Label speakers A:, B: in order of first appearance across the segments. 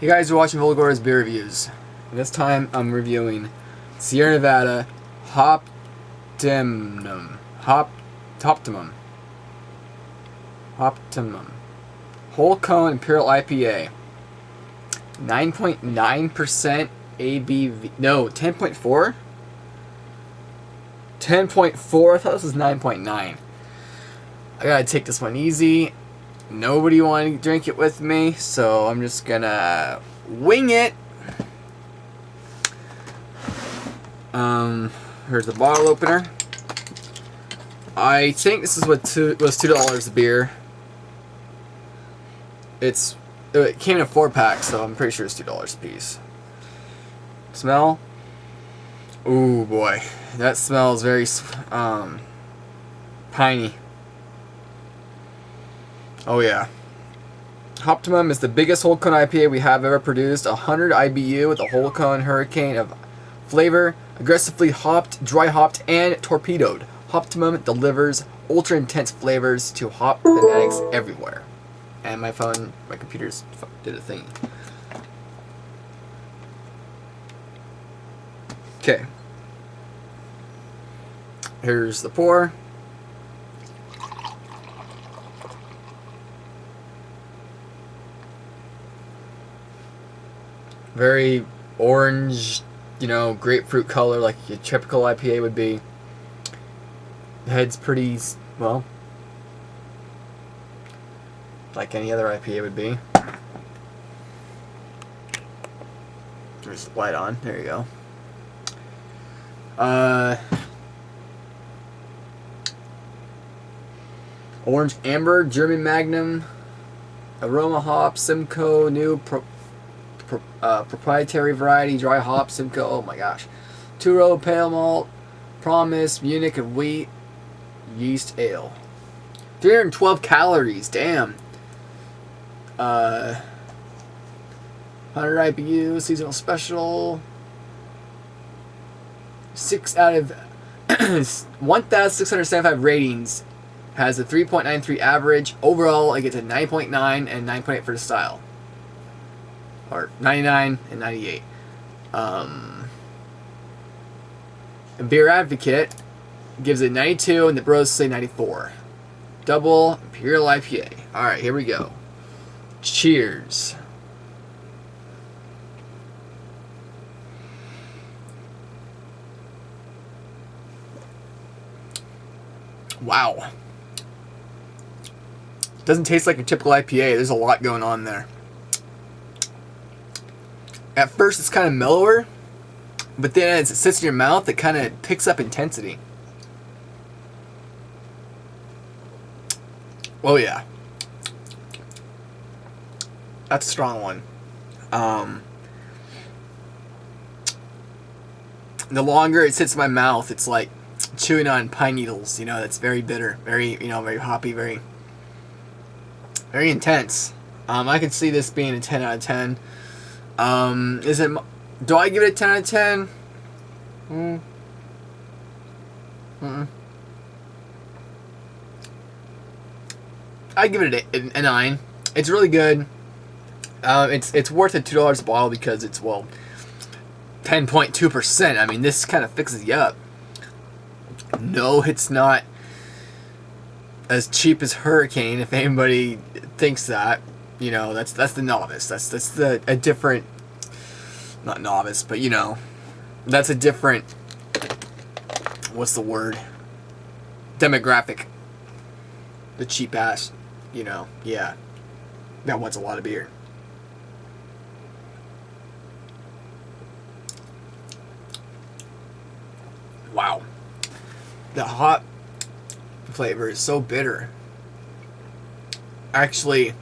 A: Hey guys, you're watching Volgore's beer reviews. And this time I'm reviewing Sierra Nevada Hoptimum. Hoptimum. Whole Cone Imperial IPA. 9.9% ABV. No, 10.4? 10.4? I thought this was 9.9. I gotta take this one easy. Nobody wanted to drink it with me, so I'm just gonna wing it. Here's the bottle opener. I think this is what was $2 a beer. It came in a 4-pack, so I'm pretty sure it's $2 a piece. Smell? Ooh boy, that smells very piney. Oh yeah. Hoptimum is the biggest whole cone IPA we have ever produced. 100 IBU with a whole cone hurricane of flavor, aggressively hopped, dry hopped, and torpedoed. Hoptimum delivers ultra intense flavors to hop fanatics everywhere. And my computer's did a thing. Okay. Here's the pour. Very orange, grapefruit color like your typical IPA would be. The head's pretty, well, like any other IPA would be. There's the light on. There you go. Orange Amber, German Magnum, Aroma Hop, Simcoe, new proprietary variety, dry hop, Simcoe, oh my gosh. Two-row pale malt, Promise, Munich and wheat, yeast ale. 312 calories, damn. 100 IBU, seasonal special. 6 out of 1,675 ratings. Has a 3.93 average. Overall, it gets a 9.9 and 9.8 for the style. Or 99 and 98. And Beer Advocate gives it 92 and the bros say 94. Double Imperial IPA. Alright, here we go. Cheers. Wow. Doesn't taste like a typical IPA. There's a lot going on there. At first it's kind of mellower, but then as it sits in your mouth, it kind of picks up intensity. Oh yeah. That's a strong one. The longer it sits in my mouth, it's like chewing on pine needles, that's very bitter, very, very hoppy, very intense. I could see this being a 10 out of 10. Do I give it a 10 out of 10? I give it a 9. It's really good. It's worth a $2 a bottle because it's, well, 10.2%. I mean, this kind of fixes you up. No, it's not as cheap as Hurricane. If anybody thinks that, that's the novice. That's a different, not novice, but that's a different, what's the word? Demographic. The cheap ass, yeah, that wants a lot of beer. Wow, the hot flavor is so bitter. Actually,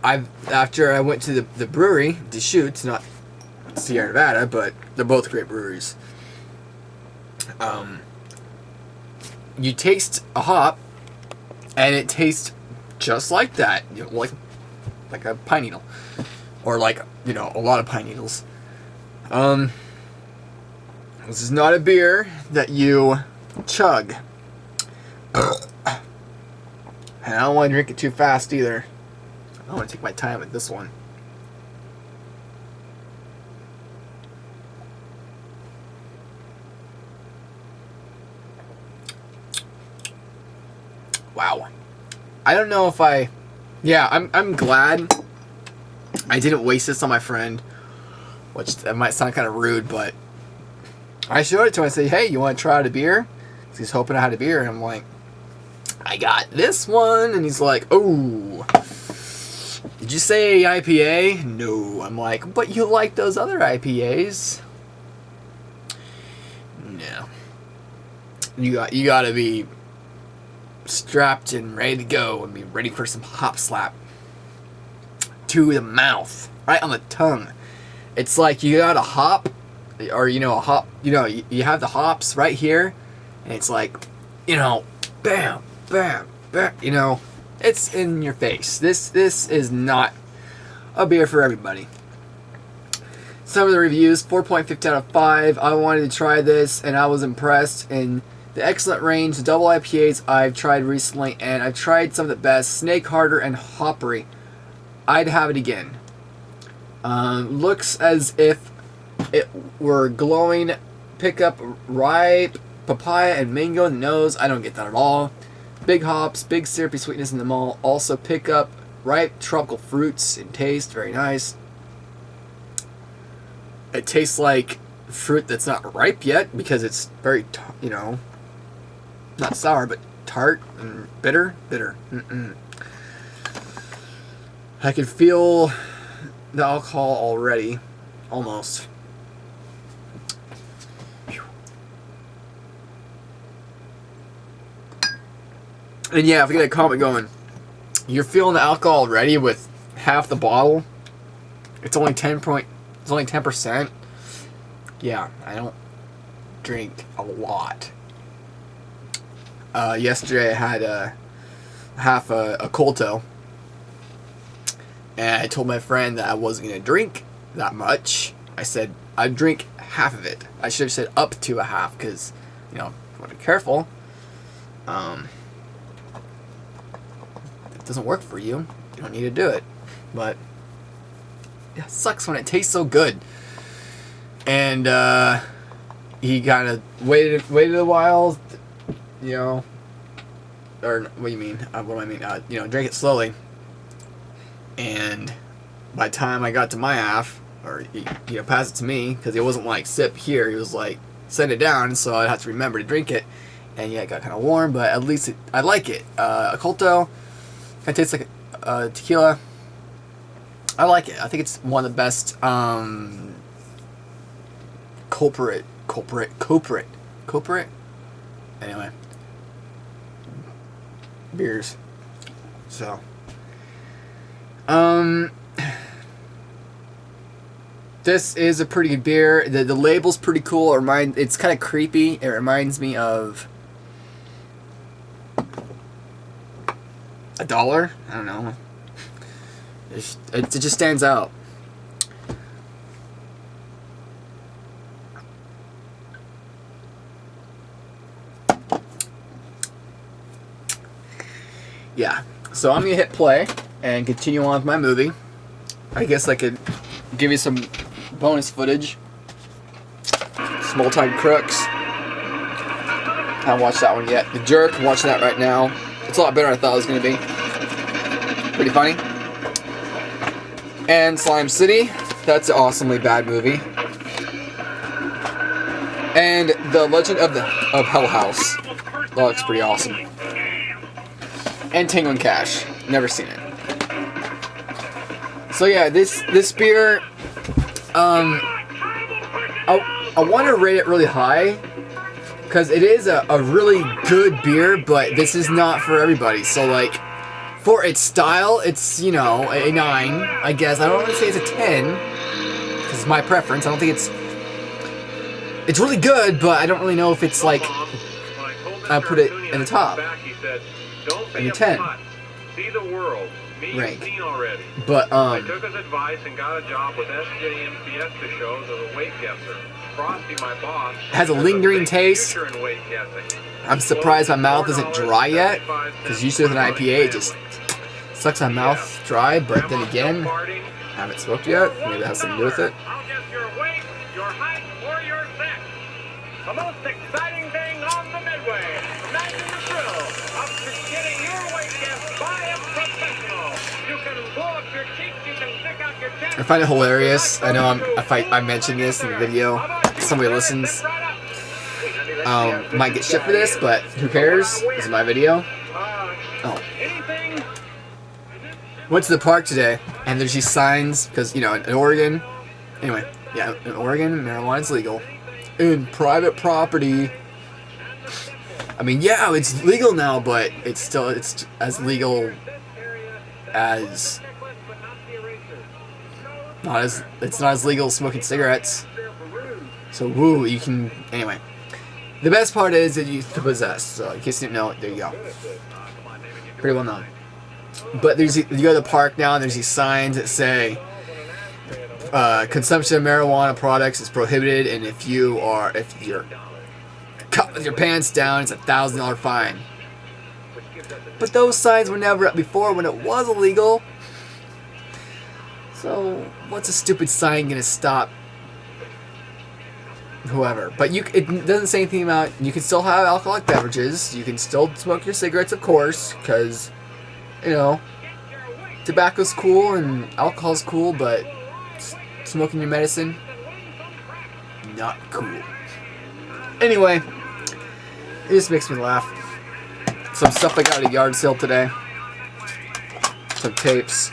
A: after I went to the brewery, Deschutes, not Sierra Nevada, but they're both great breweries. You taste a hop, and it tastes just like that, like a pine needle, or like a lot of pine needles. This is not a beer that you chug. And I don't want to drink it too fast either. I want to take my time with this one. Wow. I don't know if I'm glad I didn't waste this on my friend, which that might sound kind of rude, but I showed it to him. I said, hey, you want to try out a beer? He's hoping I had a beer, and I'm like, I got this one, and he's like, oh, did you say IPA? No. I'm like, but you like those other IPAs? No. You got to be strapped and ready to go and be ready for some hop slap to the mouth, right on the tongue. It's like you got a hop, or you have the hops right here, and it's like, bam, bam, bam, it's in your face. This is not a beer for everybody. Some of the reviews, 4.50 out of 5. I wanted to try this, and I was impressed. And the excellent range, the double IPAs I've tried recently, and I've tried some of the best, Snake Harder and Hoppery. I'd have it again. Looks as if it were glowing. Pick up ripe papaya and mango in the nose. I don't get that at all. Big hops, big syrupy sweetness in the malt. Also pick up ripe tropical fruits in taste. Very nice. It tastes like fruit that's not ripe yet because it's very, not sour, but tart and bitter. I can feel the alcohol already, almost. And yeah, if we get a comment going, you're feeling the alcohol already with half the bottle. It's only 10%. Yeah, I don't drink a lot. Yesterday I had half a Colto, and I told my friend that I wasn't gonna drink that much. I said I'd drink half of it. I should have said up to a half, because I want to be careful. If it doesn't work for you, you don't need to do it. But it sucks when it tastes so good. And he kind of waited a while, or what do you mean? What do I mean? Drank it slowly. And by the time I got to my half, or he passed it to me, because it wasn't like sip here, he was like set it down, so I'd have to remember to drink it. And yeah, it got kind of warm, but at least I like it. A Colto, it tastes like tequila. I like it. I think it's one of the best culprit. Anyway, beers. So, this is a pretty good beer. The label's pretty cool. It's kind of creepy. It reminds me of $1. I don't know. It just stands out. Yeah, so I'm gonna hit play and continue on with my movie. I guess I could give you some bonus footage. Small-Time Crooks. I haven't watched that one yet. The Jerk, I'm watching that right now. It's a lot better than I thought it was gonna be. Pretty funny. And Slime City. That's an awesomely bad movie. And The Legend of Hell House. That looks pretty awesome. And Tango and Cash. Never seen it. So yeah, this beer, I want to rate it really high, because it is a really good beer, but this is not for everybody. So like, for its style, it's, a 9, I guess. I don't want to say it's a 10, because it's my preference. I don't think it's really good, but I don't really know if it's like, I put it in the top. In the 10 rank. But
B: I took his advice and got a job with SJ and Fiesta shows as a weight guesser. Frosty, my boss,
A: has a lingering taste. I'm surprised my mouth isn't dry yet, because usually with an IPA it just sucks my mouth dry, but then again, I haven't smoked yet. Maybe that has something to do with it.
B: I'll guess your weight, your height, or your sex. The most exciting thing on the Midway. Imagine the thrill of getting your
A: I find it hilarious. I know if I mentioned this in the video, somebody listens. Might get shit for this, but who cares? This is my video. Oh. Went to the park today, and there's these signs, because, you know, in Oregon, anyway, yeah, in Oregon, marijuana's legal. In private property, I mean, yeah, it's legal now, but it's as legal as, it's not as legal as smoking cigarettes. So, woo, you can, anyway. The best part is that you can possess, so in case you didn't know, there you go. Pretty well known. But you go to the park now, and there's these signs that say consumption of marijuana products is prohibited, and if you're caught with your pants down, it's a $1,000 fine. But those signs were never up before when it was illegal. So what's a stupid sign gonna stop whoever? But it doesn't say anything about, you can still have alcoholic beverages, you can still smoke your cigarettes, of course, because, you know, tobacco's cool and alcohol's cool, but smoking your medicine, not cool. Anyway, it just makes me laugh. Some stuff I got at a yard sale today. Some tapes.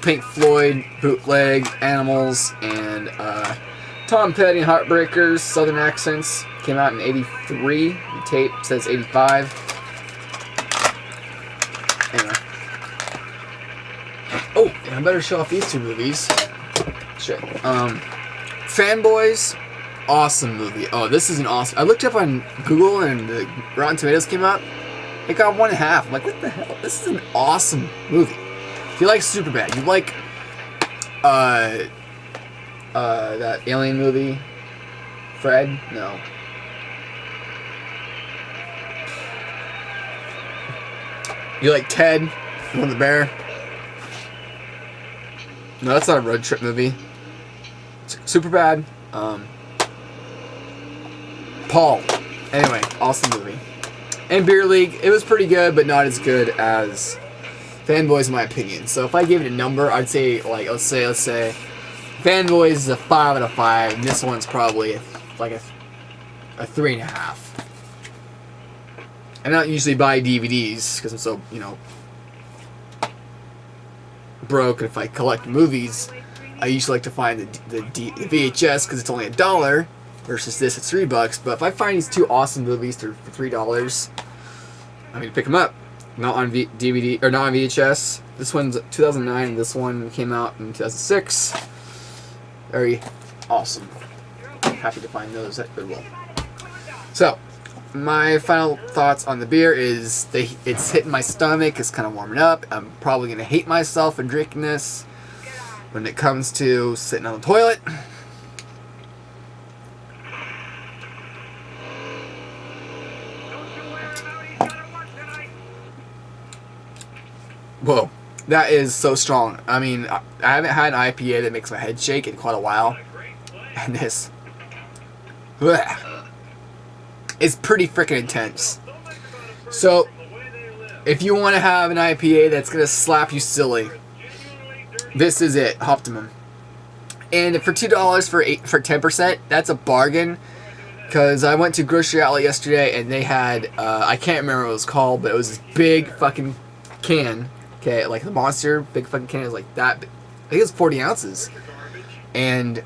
A: Pink Floyd, Bootleg, Animals, and Tom Petty and Heartbreakers, Southern Accents. Came out in '83. The tape says '85. Anyway. Oh, and I better show off these two movies. Shit. Fanboys, awesome movie. Oh, this is an awesome. I looked up on Google and the Rotten Tomatoes came up. It got 1.5. I'm like, what the hell? This is an awesome movie. If you like Superbad, you like that alien movie, Fred? No. You like Ted, the one with the bear? No, that's not a road trip movie. Superbad. Paul. Anyway, awesome movie. And Beer League, it was pretty good, but not as good as Fanboys in my opinion. So if I gave it a number, I'd say, like, let's say Fanboys is a 5 out of 5, and this one's probably a 3.5. I don't usually buy DVDs because I'm so, you know, broke. And if I collect movies, I usually like to find the VHS because it's only $1 versus this it's $3. But if I find these two awesome movies for $3, I'm gonna pick them up. Not on DVD or not on VHS. This one's 2009. And this one came out in 2006. Very awesome. Happy to find those at Goodwill. So, my final thoughts on the beer is it's hitting my stomach. It's kind of warming up. I'm probably gonna hate myself for drinking this when it comes to sitting on the toilet. Whoa, that is so strong. I mean, I haven't had an IPA that makes my head shake in quite a while. And this, it's pretty freaking intense. So, if you want to have an IPA that's going to slap you silly, this is it, Hoptium. And for $2 for 10%, that's a bargain. Because I went to Grocery Outlet yesterday and they had, I can't remember what it was called, but it was this big fucking can. Okay, like the Monster, big fucking can is like that. I think it's 40 ounces. And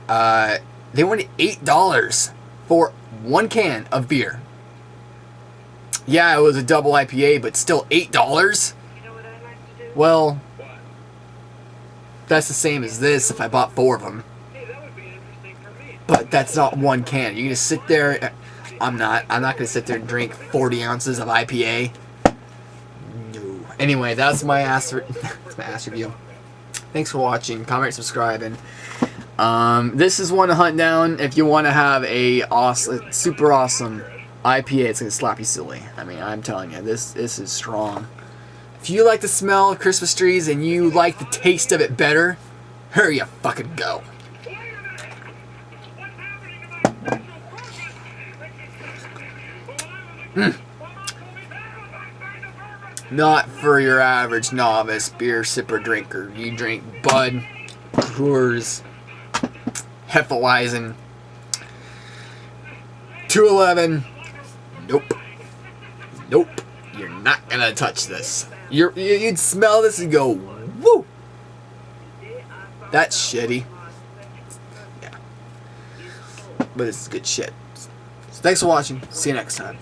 A: they wanted $8 for one can of beer. Yeah, it was a double IPA, but still $8? Well, that's the same as this if I bought 4 of them. But that's not one can. You're gonna sit there. I'm not gonna sit there and drink 40 ounces of IPA. No. Anyway, that's my ass review. Thanks for watching. Comment, subscribe, and this is one to hunt down if you want to have a super awesome IPA. It's gonna slap you silly. I mean, I'm telling you, this is strong. If you like the smell of Christmas trees and you like the taste of it better, hurry up, fucking go. Not for your average novice beer sipper drinker. You drink Bud, Coors, Hefeweizen, 211. Nope. Nope. You're not gonna touch this. You'd smell this and go, woo! That's shitty. Yeah. But it's good shit. So thanks for watching. See you next time.